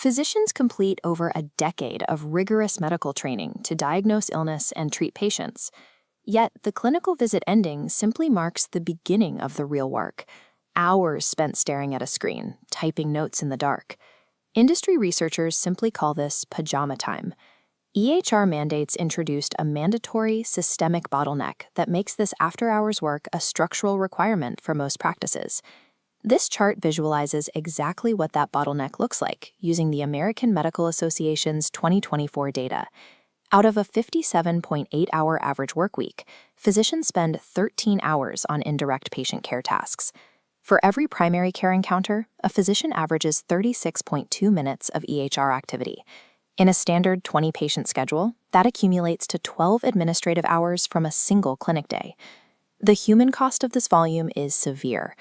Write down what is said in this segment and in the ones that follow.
Physicians complete over a decade of rigorous medical training to diagnose illness and treat patients. Yet, the clinical visit ending simply marks the beginning of the real work. Hours spent staring at a screen, typing notes in the dark. Industry researchers simply call this pajama time. EHR mandates introduced a mandatory systemic bottleneck that makes this after-hours work a structural requirement for most practices. This chart visualizes exactly what that bottleneck looks like using the American Medical Association's 2024 data. Out of a 57.8-hour average work week, physicians spend 13 hours on indirect patient care tasks. For every primary care encounter, a physician averages 36.2 minutes of EHR activity. In a standard 20-patient schedule, that accumulates to 12 administrative hours from a single clinic day. The human cost of this volume is severe.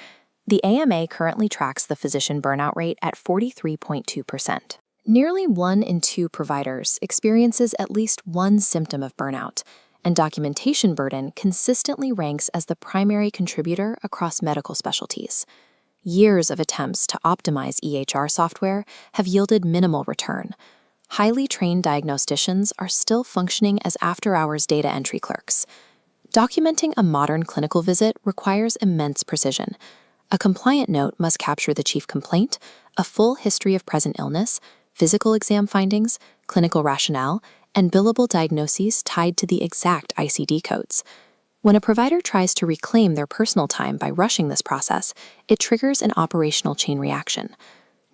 The AMA currently tracks the physician burnout rate at 43.2%. Nearly 1 in 2 providers experiences at least one symptom of burnout, and documentation burden consistently ranks as the primary contributor across medical specialties. Years of attempts to optimize EHR software have yielded minimal return. Highly trained diagnosticians are still functioning as after-hours data entry clerks. Documenting a modern clinical visit requires immense precision. A compliant note must capture the chief complaint, a full history of present illness, physical exam findings, clinical rationale, and billable diagnoses tied to the exact ICD codes. When a provider tries to reclaim their personal time by rushing this process, it triggers an operational chain reaction.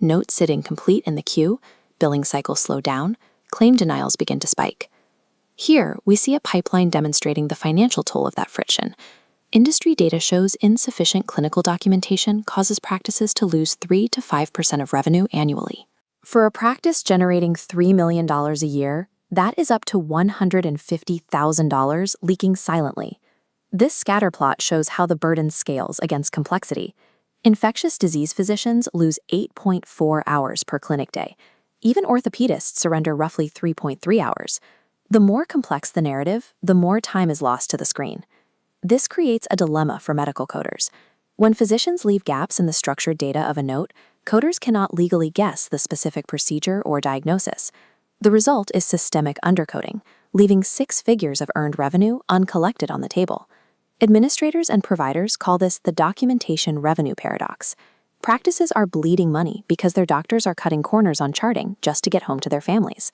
Notes sit incomplete in the queue, billing cycles slow down, claim denials begin to spike. Here, we see a pipeline demonstrating the financial toll of that friction. Industry data shows insufficient clinical documentation causes practices to lose 3 to 5% of revenue annually. For a practice generating $3 million a year, that is up to $150,000 leaking silently. This scatterplot shows how the burden scales against complexity. Infectious disease physicians lose 8.4 hours per clinic day. Even orthopedists surrender roughly 3.3 hours. The more complex the narrative, the more time is lost to the screen. This creates a dilemma for medical coders. When physicians leave gaps in the structured data of a note, coders cannot legally guess the specific procedure or diagnosis. The result is systemic undercoding, leaving 6 figures of earned revenue uncollected on the table. Administrators and providers call this the documentation revenue paradox. Practices are bleeding money because their doctors are cutting corners on charting just to get home to their families.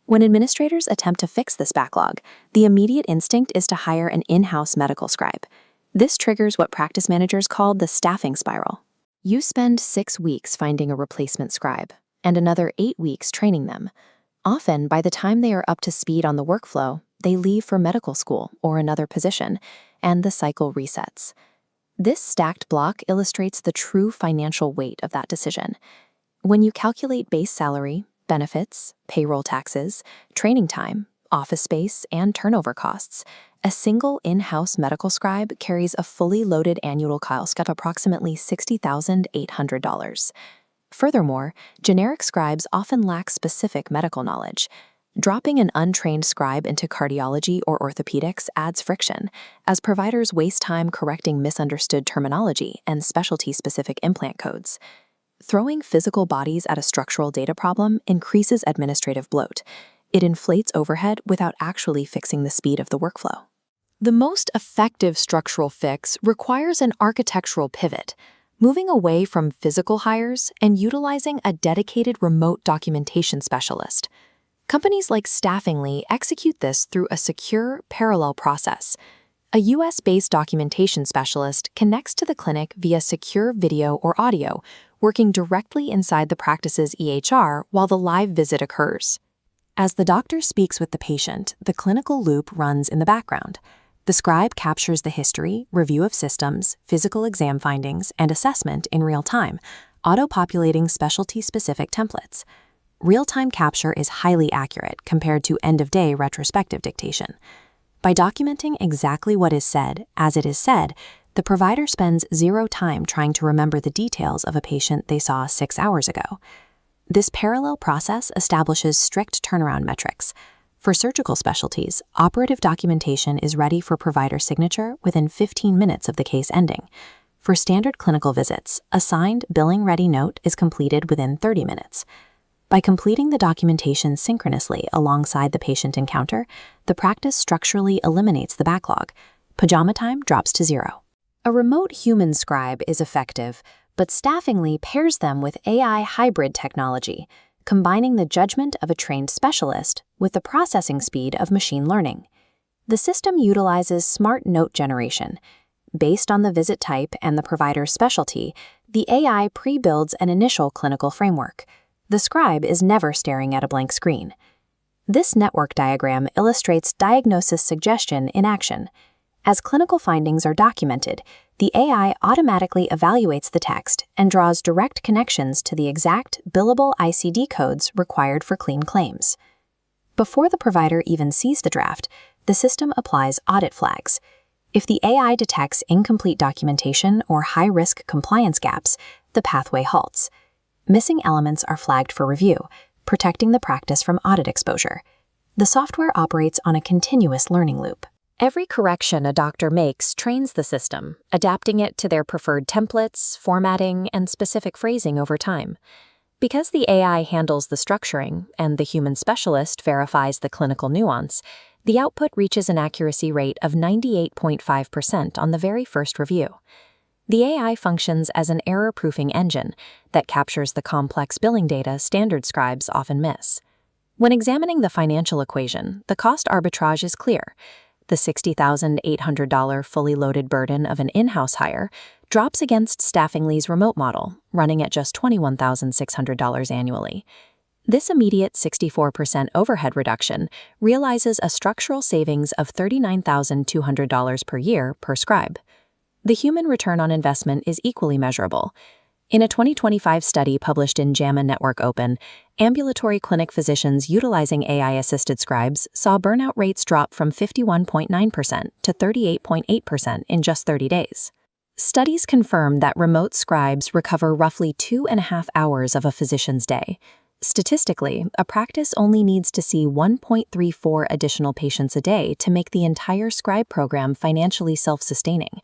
When administrators attempt to fix this backlog, the immediate instinct is to hire an in-house medical scribe. This triggers what practice managers call the staffing spiral. You spend 6 weeks finding a replacement scribe, and another 8 weeks training them. Often, by the time they are up to speed on the workflow, they leave for medical school or another position, and the cycle resets. This stacked block illustrates the true financial weight of that decision. When you calculate base salary, benefits, payroll taxes, training time, office space, and turnover costs, a single in-house medical scribe carries a fully loaded annual cost of approximately $60,800. Furthermore, generic scribes often lack specific medical knowledge. Dropping an untrained scribe into cardiology or orthopedics adds friction, as providers waste time correcting misunderstood terminology and specialty-specific implant codes. Throwing physical bodies at a structural data problem increases administrative bloat. It inflates overhead without actually fixing the speed of the workflow. The most effective structural fix requires an architectural pivot, moving away from physical hires and utilizing a dedicated remote documentation specialist. Companies like Staffingly execute this through a secure, parallel process. A US-based documentation specialist connects to the clinic via secure video or audio, working directly inside the practice's EHR while the live visit occurs. As the doctor speaks with the patient, the clinical loop runs in the background. The scribe captures the history, review of systems, physical exam findings, and assessment in real time, auto-populating specialty-specific templates. Real-time capture is highly accurate compared to end-of-day retrospective dictation. By documenting exactly what is said, as it is said, the provider spends 0 time trying to remember the details of a patient they saw 6 hours ago. This parallel process establishes strict turnaround metrics. For surgical specialties, operative documentation is ready for provider signature within 15 minutes of the case ending. For standard clinical visits, a signed billing-ready note is completed within 30 minutes. By completing the documentation synchronously alongside the patient encounter, the practice structurally eliminates the backlog. Pajama time drops to 0. A remote human scribe is effective, but Staffingly pairs them with AI hybrid technology, combining the judgment of a trained specialist with the processing speed of machine learning. The system utilizes smart note generation. Based on the visit type and the provider's specialty, the AI pre-builds an initial clinical framework. The scribe is never staring at a blank screen. This network diagram illustrates diagnosis suggestion in action. As clinical findings are documented, the AI automatically evaluates the text and draws direct connections to the exact billable ICD codes required for clean claims. Before the provider even sees the draft, the system applies audit flags. If the AI detects incomplete documentation or high-risk compliance gaps, the pathway halts. Missing elements are flagged for review, protecting the practice from audit exposure. The software operates on a continuous learning loop. Every correction a doctor makes trains the system, adapting it to their preferred templates, formatting, and specific phrasing over time. Because the AI handles the structuring and the human specialist verifies the clinical nuance, the output reaches an accuracy rate of 98.5% on the very first review. The AI functions as an error-proofing engine that captures the complex billing data standard scribes often miss. When examining the financial equation, the cost arbitrage is clear. The $60,800 fully loaded burden of an in-house hire drops against Staffingly's remote model, running at just $21,600 annually. This immediate 64% overhead reduction realizes a structural savings of $39,200 per year per scribe. The human return on investment is equally measurable. In a 2025 study published in JAMA Network Open, ambulatory clinic physicians utilizing AI-assisted scribes saw burnout rates drop from 51.9% to 38.8% in just 30 days. Studies confirm that remote scribes recover roughly 2.5 hours of a physician's day. Statistically, a practice only needs to see 1.34 additional patients a day to make the entire scribe program financially self-sustaining.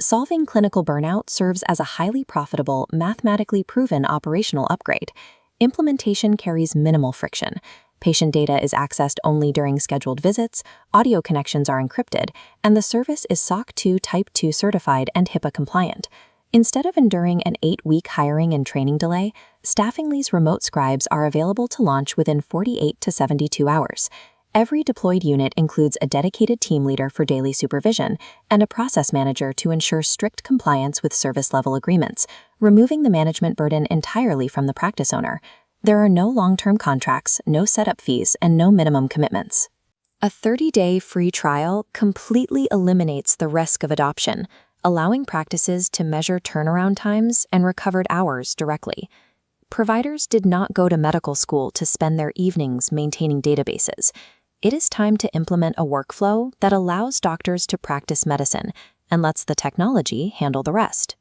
Solving clinical burnout serves as a highly profitable, mathematically proven operational upgrade. Implementation carries minimal friction. Patient data is accessed only during scheduled visits, audio connections are encrypted, and the service is SOC 2 Type 2 certified and HIPAA compliant. Instead of enduring an 8-week hiring and training delay, Staffingly's remote scribes are available to launch within 48 to 72 hours. Every deployed unit includes a dedicated team leader for daily supervision and a process manager to ensure strict compliance with service-level agreements, removing the management burden entirely from the practice owner. There are no long-term contracts, no setup fees, and no minimum commitments. A 30-day free trial completely eliminates the risk of adoption, allowing practices to measure turnaround times and recovered hours directly. Providers did not go to medical school to spend their evenings maintaining databases. It is time to implement a workflow that allows doctors to practice medicine and lets the technology handle the rest.